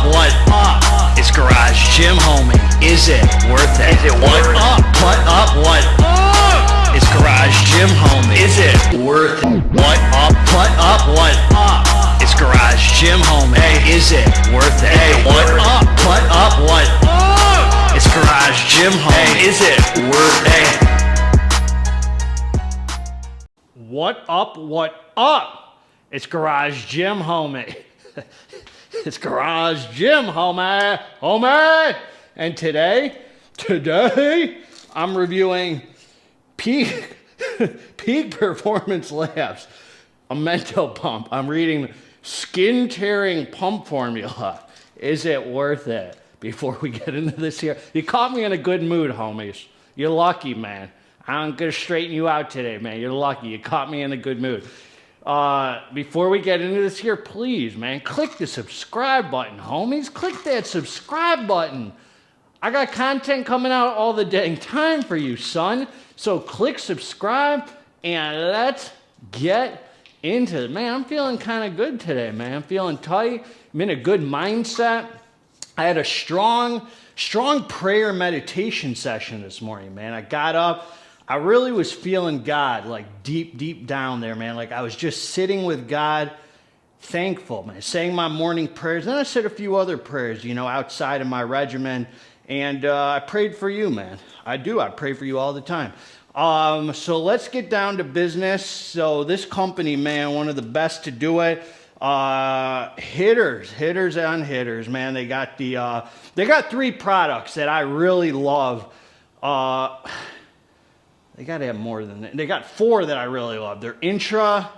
What up? It's Garage Gym Homie. Is it worth it? Is it worth it? What up? What up? It's Garage Gym Homie. Is it worth it? What up? What up? What up? It's Garage Gym Homie. Hey, is it worth it? Hey, what up? What up? What up? It's Garage Gym Homie. Hey, is it worth it? What up? What up? It's Garage Gym Homie. It's Garage Gym homie. And today, I'm reviewing Peak Performance Labs, AmentoPump. I'm reading Skin Tearing Pump Formula. Is it worth it? Before we get into this here, you caught me in a good mood, homies. You're lucky, man. I'm gonna straighten you out today, man. You're lucky. You caught me in a good mood. Before we get into this here, please, man, click the subscribe button, homies. Click that subscribe button. I got content coming out all the dang time for you, son. So click subscribe and let's get into it. Man, I'm feeling kind of good today, man. I'm feeling tight. I'm in a good mindset. I had a strong prayer meditation session this morning, man. I got up. I really was feeling God, like deep down there, man. Like I was just sitting with God, thankful, man. Saying my morning prayers. Then I said a few other prayers, you know, outside of my regimen. And I prayed for you, man. I do. I pray for you all the time. So let's get down to business. So this company, man, one of the best to do it. Hitters on hitters, man. They got three products that I really love. They got to have more than that. They got four that I really love. They're Intra,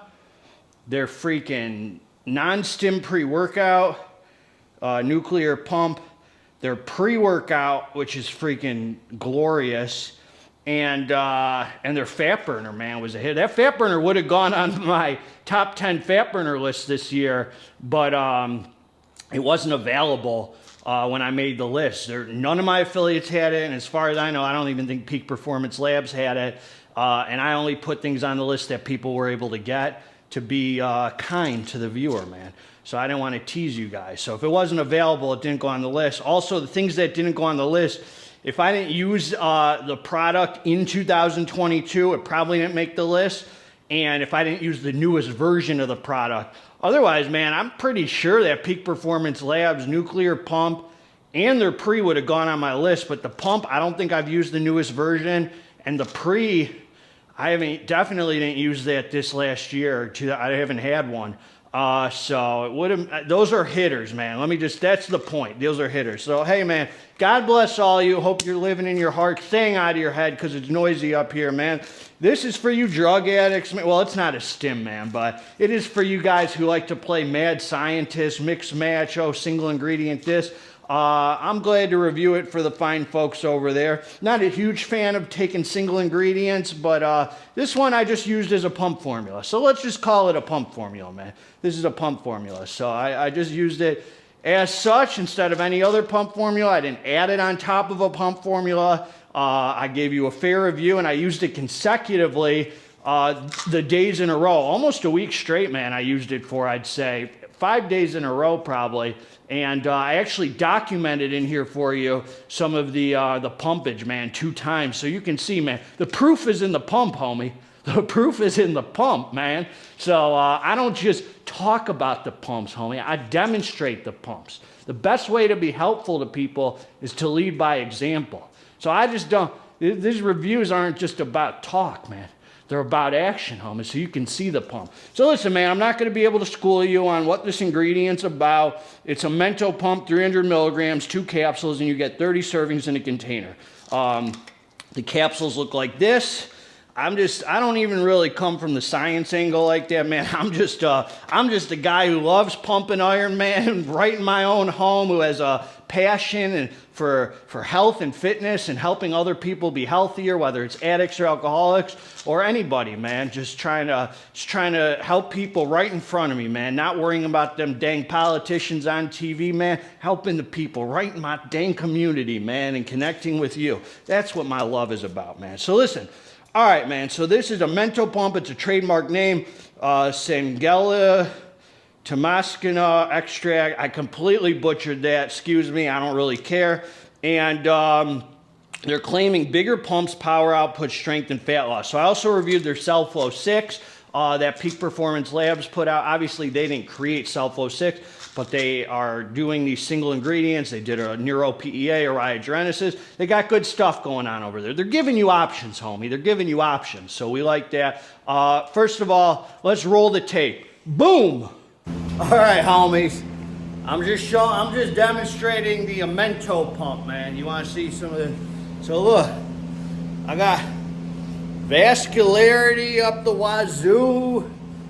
they're freaking non-stim pre-workout, nuclear pump, they're pre-workout, which is freaking glorious, and their fat burner, man, was a hit. That fat burner would have gone on my top 10 fat burner list this year, but it wasn't available when I made the list. None of my affiliates had it, and as far as I know, I don't even think Peak Performance Labs had it, and I only put things on the list that people were able to get to be kind to the viewer, man. So I didn't want to tease you guys. So if it wasn't available, it didn't go on the list. Also, the things that didn't go on the list, if I didn't use the product in 2022, it probably didn't make the list. And if I didn't use the newest version of the product. Otherwise, man, I'm pretty sure that Peak Performance Labs, nuclear pump, and their pre would have gone on my list. But the pump, I don't think I've used the newest version. And the pre, definitely didn't use that this last year. I haven't had one. So it would have, those are hitters, man. That's the point. Those are hitters. So, hey, man, God bless all you. Hope you're living in your heart, staying out of your head because it's noisy up here, man. This is for you drug addicts. Well, it's not a stim, man, but it is for you guys who like to play mad scientist, mix match, single ingredient this. I'm glad to review it for the fine folks over there. Not a huge fan of taking single ingredients, but this one I just used as a pump formula. So let's just call it a pump formula, man. This is a pump formula. So I just used it as such instead of any other pump formula. I didn't add it on top of a pump formula. I gave you a fair review, and I used it consecutively the days in a row. Almost a week straight, man, I used it for, I'd say, 5 days in a row probably. And I actually documented in here for you some of the pumpage, man, 2 times. So you can see, man, the proof is in the pump, homie. The proof is in the pump, man. So I don't just talk about the pumps, homie. I demonstrate the pumps. The best way to be helpful to people is to lead by example. So I just don't, these reviews aren't just about talk, man. They're about action, homie, so you can see the pump. So listen, man, I'm not going to be able to school you on what this ingredient's about. It's a AmentoPump, 300 milligrams, 2 capsules, and you get 30 servings in a container. The capsules look like this. I don't even really come from the science angle like that, man. I'm just a guy who loves pumping iron, man, right in my own home, who has a passion and for health and fitness and helping other people be healthier, whether it's addicts or alcoholics or anybody, man. Just trying to help people right in front of me, man. Not worrying about them dang politicians on TV, man. Helping the people right in my dang community, man, and connecting with you. That's what my love is about, man. So listen. All right, man, so this is a AmentoPump. It's a trademark name, Sangela Temescana extract. I completely butchered that. Excuse me, I don't really care. And they're claiming bigger pumps, power output, strength, and fat loss. So I also reviewed their CellFlow 6 that Peak Performance Labs put out. Obviously, they didn't create CellFlow 6, but they are doing these single ingredients. They did a neuro PEA, oriogenesis. They got good stuff going on over there. They're giving you options, homie. They're giving you options. So we like that. First of all, let's roll the tape. Boom! All right, homies. I'm just demonstrating the AmentoPump, man. You want to see some of the... So look, I got vascularity up the wazoo.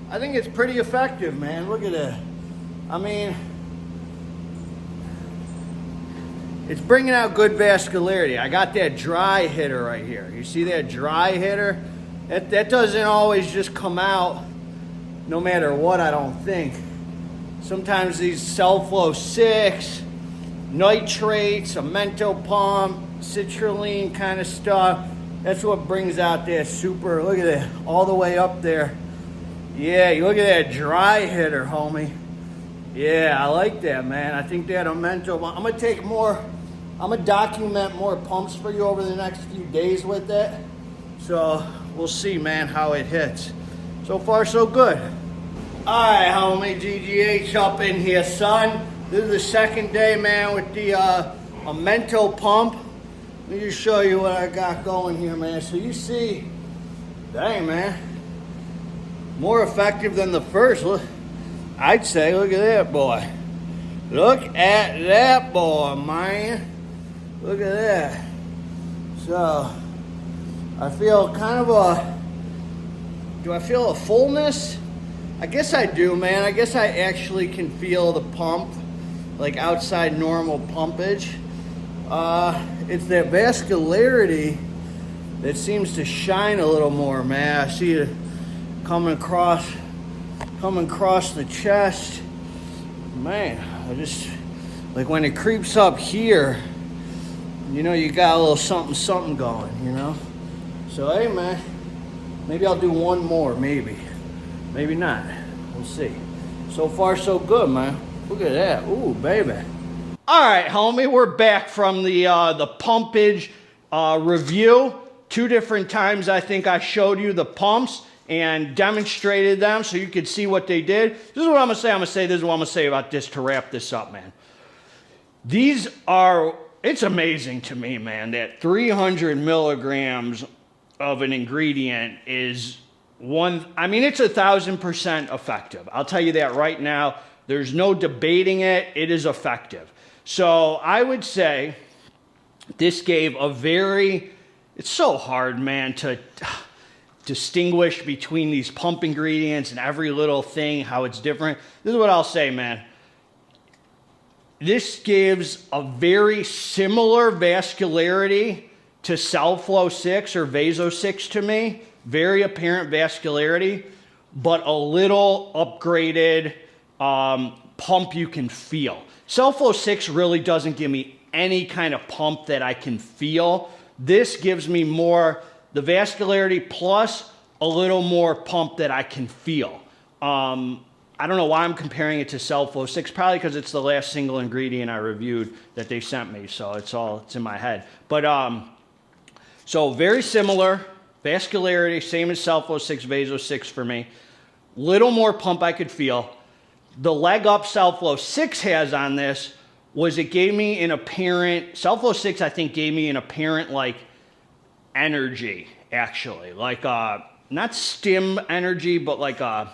I think it's pretty effective, man. Look at that. I mean, it's bringing out good vascularity. I got that dry hitter right here. You see that dry hitter? That doesn't always just come out no matter what, I don't think. Sometimes these CellFlow 6, nitrates, AmentoPump, citrulline kind of stuff, that's what brings out that super, look at that, all the way up there. Yeah, you look at that dry hitter, homie. Yeah, I like that, man. I think that AmentoPump, I'm gonna take more, I'm gonna document more pumps for you over the next few days with it. So we'll see, man, how it hits. So far, so good. All right, homie, GGH up in here, son. This is the second day, man, with the AmentoPump. Let me just show you what I got going here, man. So you see, dang, man, more effective than the first. Look, I'd say, look at that boy. Look at that boy, man. Look at that. So, I feel kind of a, do I feel a fullness? I guess I do, man. I guess I actually can feel the pump, like outside normal pumpage. It's that vascularity that seems to shine a little more, man. I see it coming across the chest. Man, I just, like when it creeps up here, you know, you got a little something going, you know? So, hey, man, maybe I'll do one more, maybe. Maybe not. We'll see. So far, so good, man. Look at that. Ooh, baby. All right, homie, we're back from the pumpage review. 2 different times I think I showed you the pumps and demonstrated them so you could see what they did. This is what I'm gonna say. This is what I'm gonna say about this to wrap this up, man. These are, it's amazing to me, man, that 300 milligrams of an ingredient is I mean, it's 1,000% effective. I'll tell you that right now. There's no debating it. It is effective. So I would say this gave a very, it's so hard, man, to distinguish between these pump ingredients and every little thing, how it's different. This is what I'll say, man. This gives a very similar vascularity to CellFlow 6 or Vaso 6 to me. Very apparent vascularity, but a little upgraded pump you can feel. CellFlow 6 really doesn't give me any kind of pump that I can feel. This gives me more the vascularity plus a little more pump that I can feel. I don't know why I'm comparing it to CellFlow 6, probably because it's the last single ingredient I reviewed that they sent me, so it's in my head. But so very similar. Vascularity, same as CellFlow 6, Vaso 6 for me. Little more pump I could feel. The leg up CellFlow 6 has on this was it gave me an apparent, CellFlow 6 I think gave me an apparent like energy actually. Like not stim energy, but like a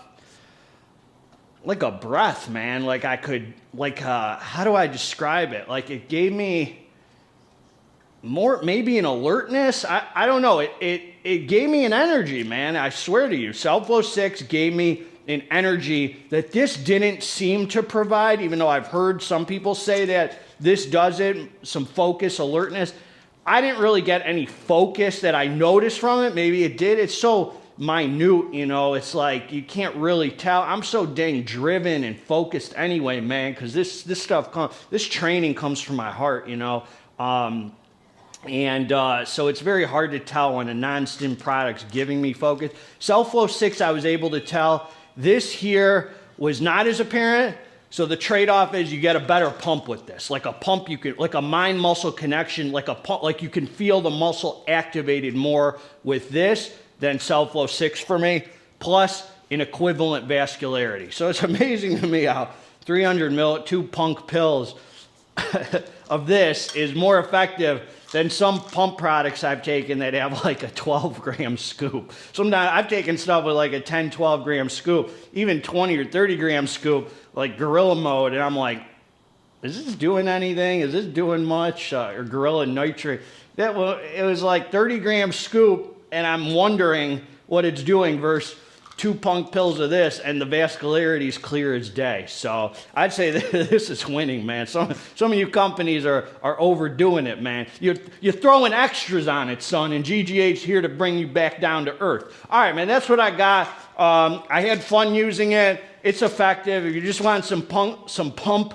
breath, man. Like I could, like how do I describe it? Like it gave me more, maybe an alertness. I don't know. It gave me an energy, man. I swear to you, CellFlow 6 gave me an energy that this didn't seem to provide, even though I've heard some people say that this does it, some focus, alertness. I didn't really get any focus that I noticed from it. Maybe it did. It's so minute, you know. It's like you can't really tell. I'm so dang driven and focused anyway, man, because this stuff, this training comes from my heart, you know. So it's very hard to tell when a non-stim product's giving me focus. CellFlow 6, I was able to tell. This here was not as apparent. So the trade-off is you get a better pump with this. Like a pump, you can, like a mind-muscle connection, like a pump, like you can feel the muscle activated more with this than Cellflow 6 for me, plus an equivalent vascularity. So it's amazing to me how 300 ml, 2 punk pills of this is more effective than some pump products I've taken that have like a 12-gram scoop. Sometimes I've taken stuff with like a 10, 12-gram scoop, even 20 or 30-gram scoop, like Gorilla Mode, and I'm like, is this doing anything? Is this doing much? Or Gorilla Nitrate. It was like 30-gram scoop, and I'm wondering what it's doing versus 2 punk pills of this, and the vascularity is clear as day. So I'd say this is winning, man. Some of you companies are overdoing it, man. You're throwing extras on it, son, and GGH's here to bring you back down to earth. All right, man, that's what I got. I had fun using it. It's effective. If you just want some pump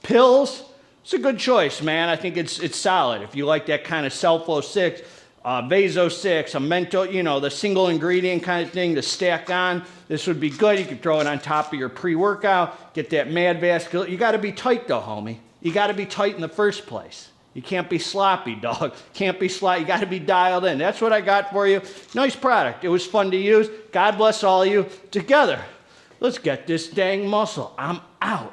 pills, it's a good choice, man. I think it's solid. If you like that kind of Cellflow 6, Vaso 6, Amento, you know, the single ingredient kind of thing to stack on, this would be good. You could throw it on top of your pre-workout, get that mad vascular. You got to be tight though, homie. You got to be tight in the first place. You can't be sloppy, dog. Can't be sloppy. You got to be dialed in. That's what I got for you. Nice product. It was fun to use. God bless all of you. Together, let's get this dang muscle. I'm out.